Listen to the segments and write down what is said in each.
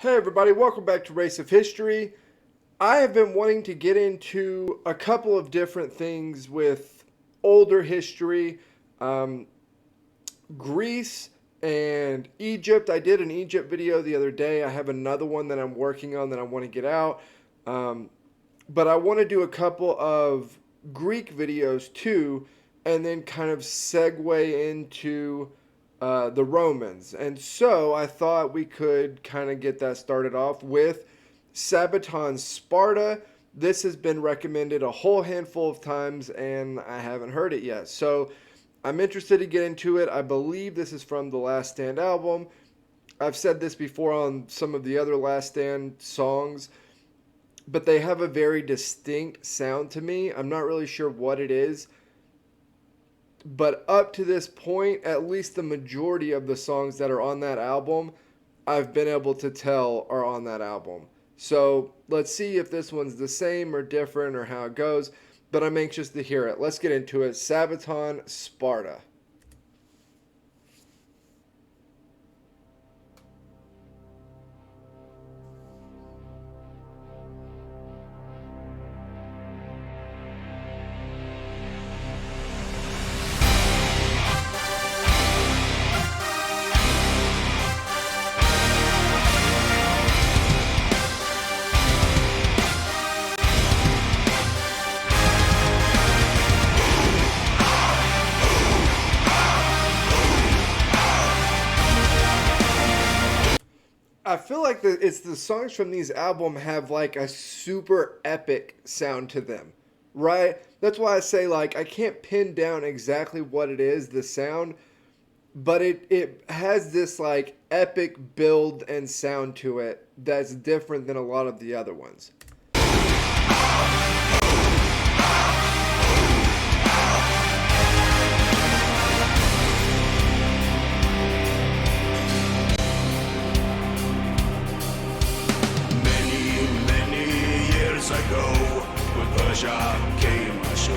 Hey everybody, welcome back to Race of History. I have been wanting to get into a couple of different things with older history. Um, Greece and Egypt. I did an Egypt video the other day. I have another one that I'm working on that I want to get out. Um, but I want to do a couple of Greek videos too, and then kind of segue into the Romans. And so I thought we could kind of get that started off with Sabaton-Sparta. This has been recommended a whole handful of times, and I haven't heard it yet. So I'm interested to get into it. I believe this is from the Last Stand album. I've said this before on some of the other Last Stand songs, but they have a very distinct sound to me. I'm not really sure what it is, but up to this point, at least the majority of the songs that are on that album, I've been able to tell are on that album. So let's see if this one's the same or different or how it goes, but I'm anxious to hear it. Let's get into it. Sabaton-Sparta. I feel like it's the songs from these album have like a super epic sound to them, right? That's why I say like I can't pin down exactly what it is, the sound, but it has this like epic build and sound to it that's different than a lot of the other ones. Many years ago, when Persia came ashore,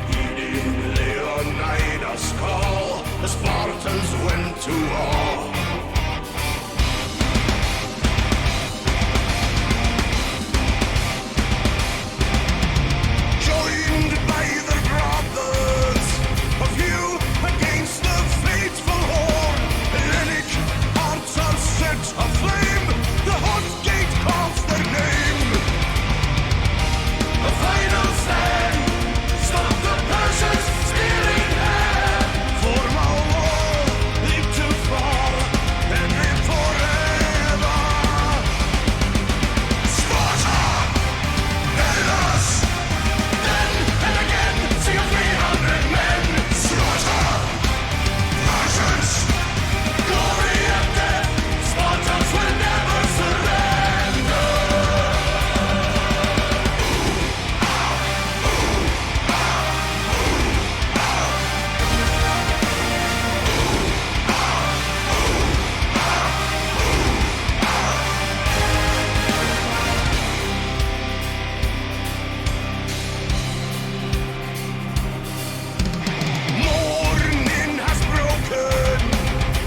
heeding Leonidas' call, the Spartans went to war. Joined by their brothers, a few against the faithful horde, Hellenic hearts are set aflame, the hot gate calls their name. A final stand, stop the Persians stealing land. Form a wall, leap too far, and live forever. Sparta, Hellas, then and again, see 300 men. Sparta, Persians, glory and death, Spartans will never surrender. Morning has broken.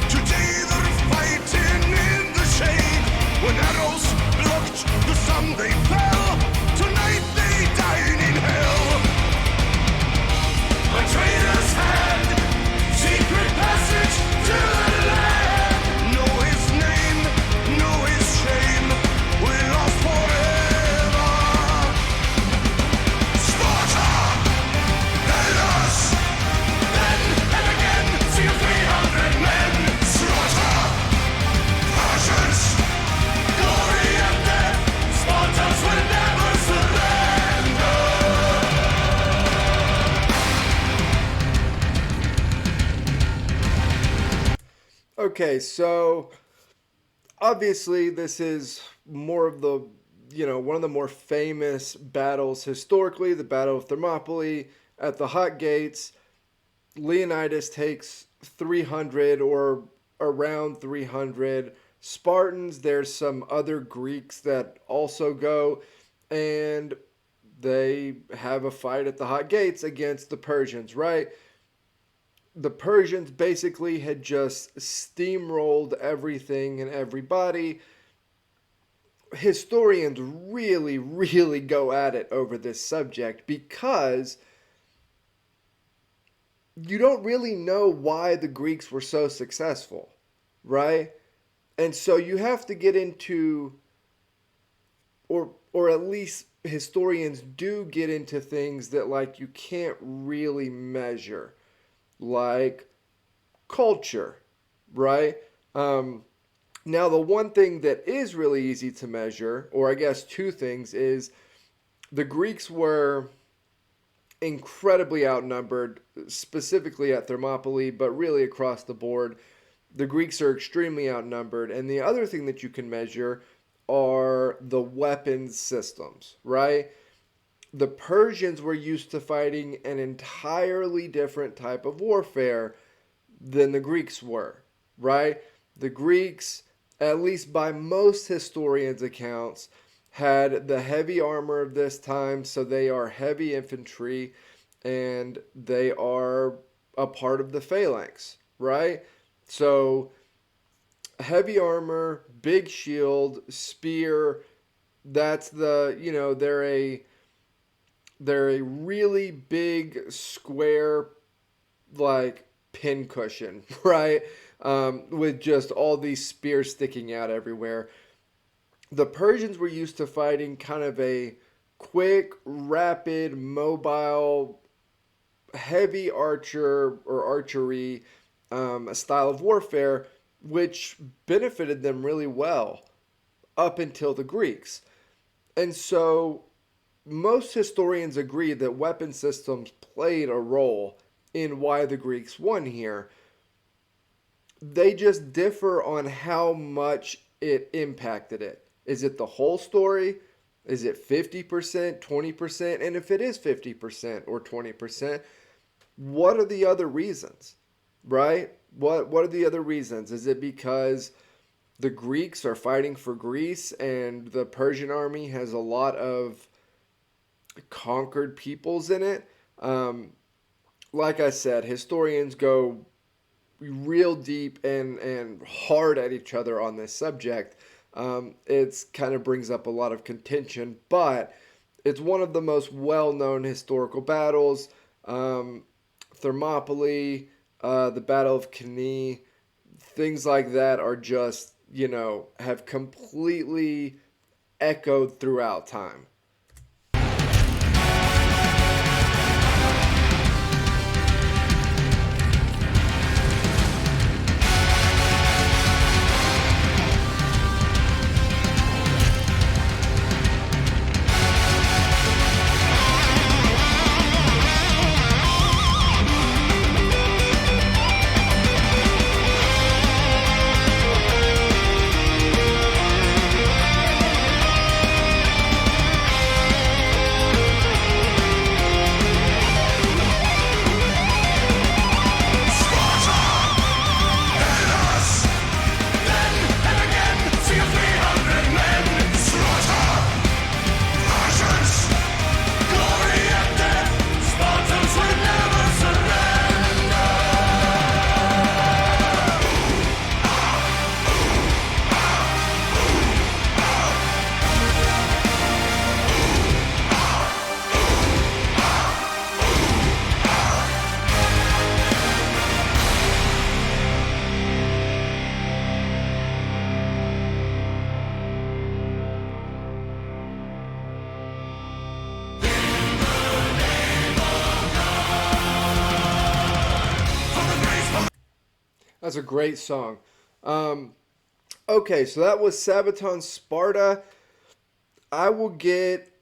Today they're fighting in the shade. When arrows blocked the sun, they fell. Tonight they dine in hell. A traitor's hand, secret passage to the land. Know his name, know his shame. We're lost forever. Sparta, Hellas, then and again, see 300 men. Sparta, Persians, glory and death, Spartans will never surrender. Okay, so obviously this is more of the, one of the more famous battles historically, the Battle of Thermopylae at the Hot Gates. Leonidas takes 300 or around 300 Spartans. There's some other Greeks that also go, and they have a fight at the Hot Gates against the Persians, right? the Persians basically had just steamrolled everything and everybody. Historians really, really go at it over this subject because you don't really know why the Greeks were so successful, right? And so you have to get into, or at least historians do get into things that like you can't really measure, like culture, right? Um, Now, the one thing that is really easy to measure, or I guess two things, is the Greeks were incredibly outnumbered, specifically at Thermopylae, but really across the board. The Greeks are extremely outnumbered. And the other thing that you can measure are the weapons systems, right? The Persians were used to fighting an entirely different type of warfare than the Greeks were, right? The Greeks, at least by most historians' accounts, had the heavy armor of this time, so they are heavy infantry and they are a part of the phalanx, right? So heavy armor, big shield, spear, that's the, they're a really big square like pincushion, right? With just all these spears sticking out everywhere. The Persians were used to fighting kind of a quick, rapid, mobile, heavy archer or archery a style of warfare, which benefited them really well up until the Greeks. And so most historians agree that weapon systems played a role in why the Greeks won here. They just differ on how much it impacted it. Is it the whole story? Is it 50%, 20%? And if it is 50% or 20%, what are the other reasons? Right? What are the other reasons? Is it because the Greeks are fighting for Greece and the Persian army has a lot of conquered peoples in it? Like I said, historians go real deep and hard at each other on this subject. It's kind of brings up a lot of contention, but it's one of the most well-known historical battles. Thermopylae, the Battle of Cannae, things like that are just, have completely echoed throughout time. That's a great song. Um, okay, so that was Sabaton-Sparta. I will get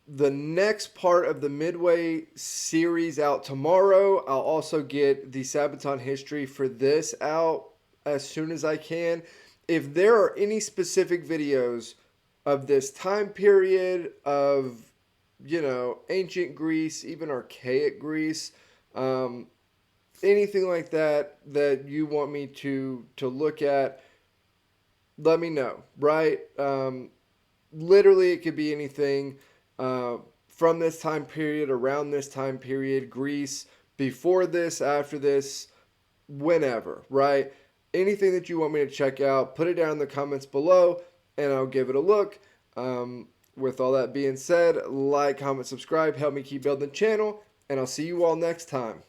the next part of the Midway series out tomorrow. I'll also get the Sabaton history for this out as soon as I can. If there are any specific videos of this time period of, ancient Greece, even archaic Greece, um, anything like that that you want me to look at, let me know, right? Literally, it could be anything from this time period, around this time period, Greece, before this, after this. whenever, right? Anything that you want me to check out, put it down in the comments below and I'll give it a look. With all that being said, like, comment, subscribe, help me keep building the channel, and I'll see you all next time.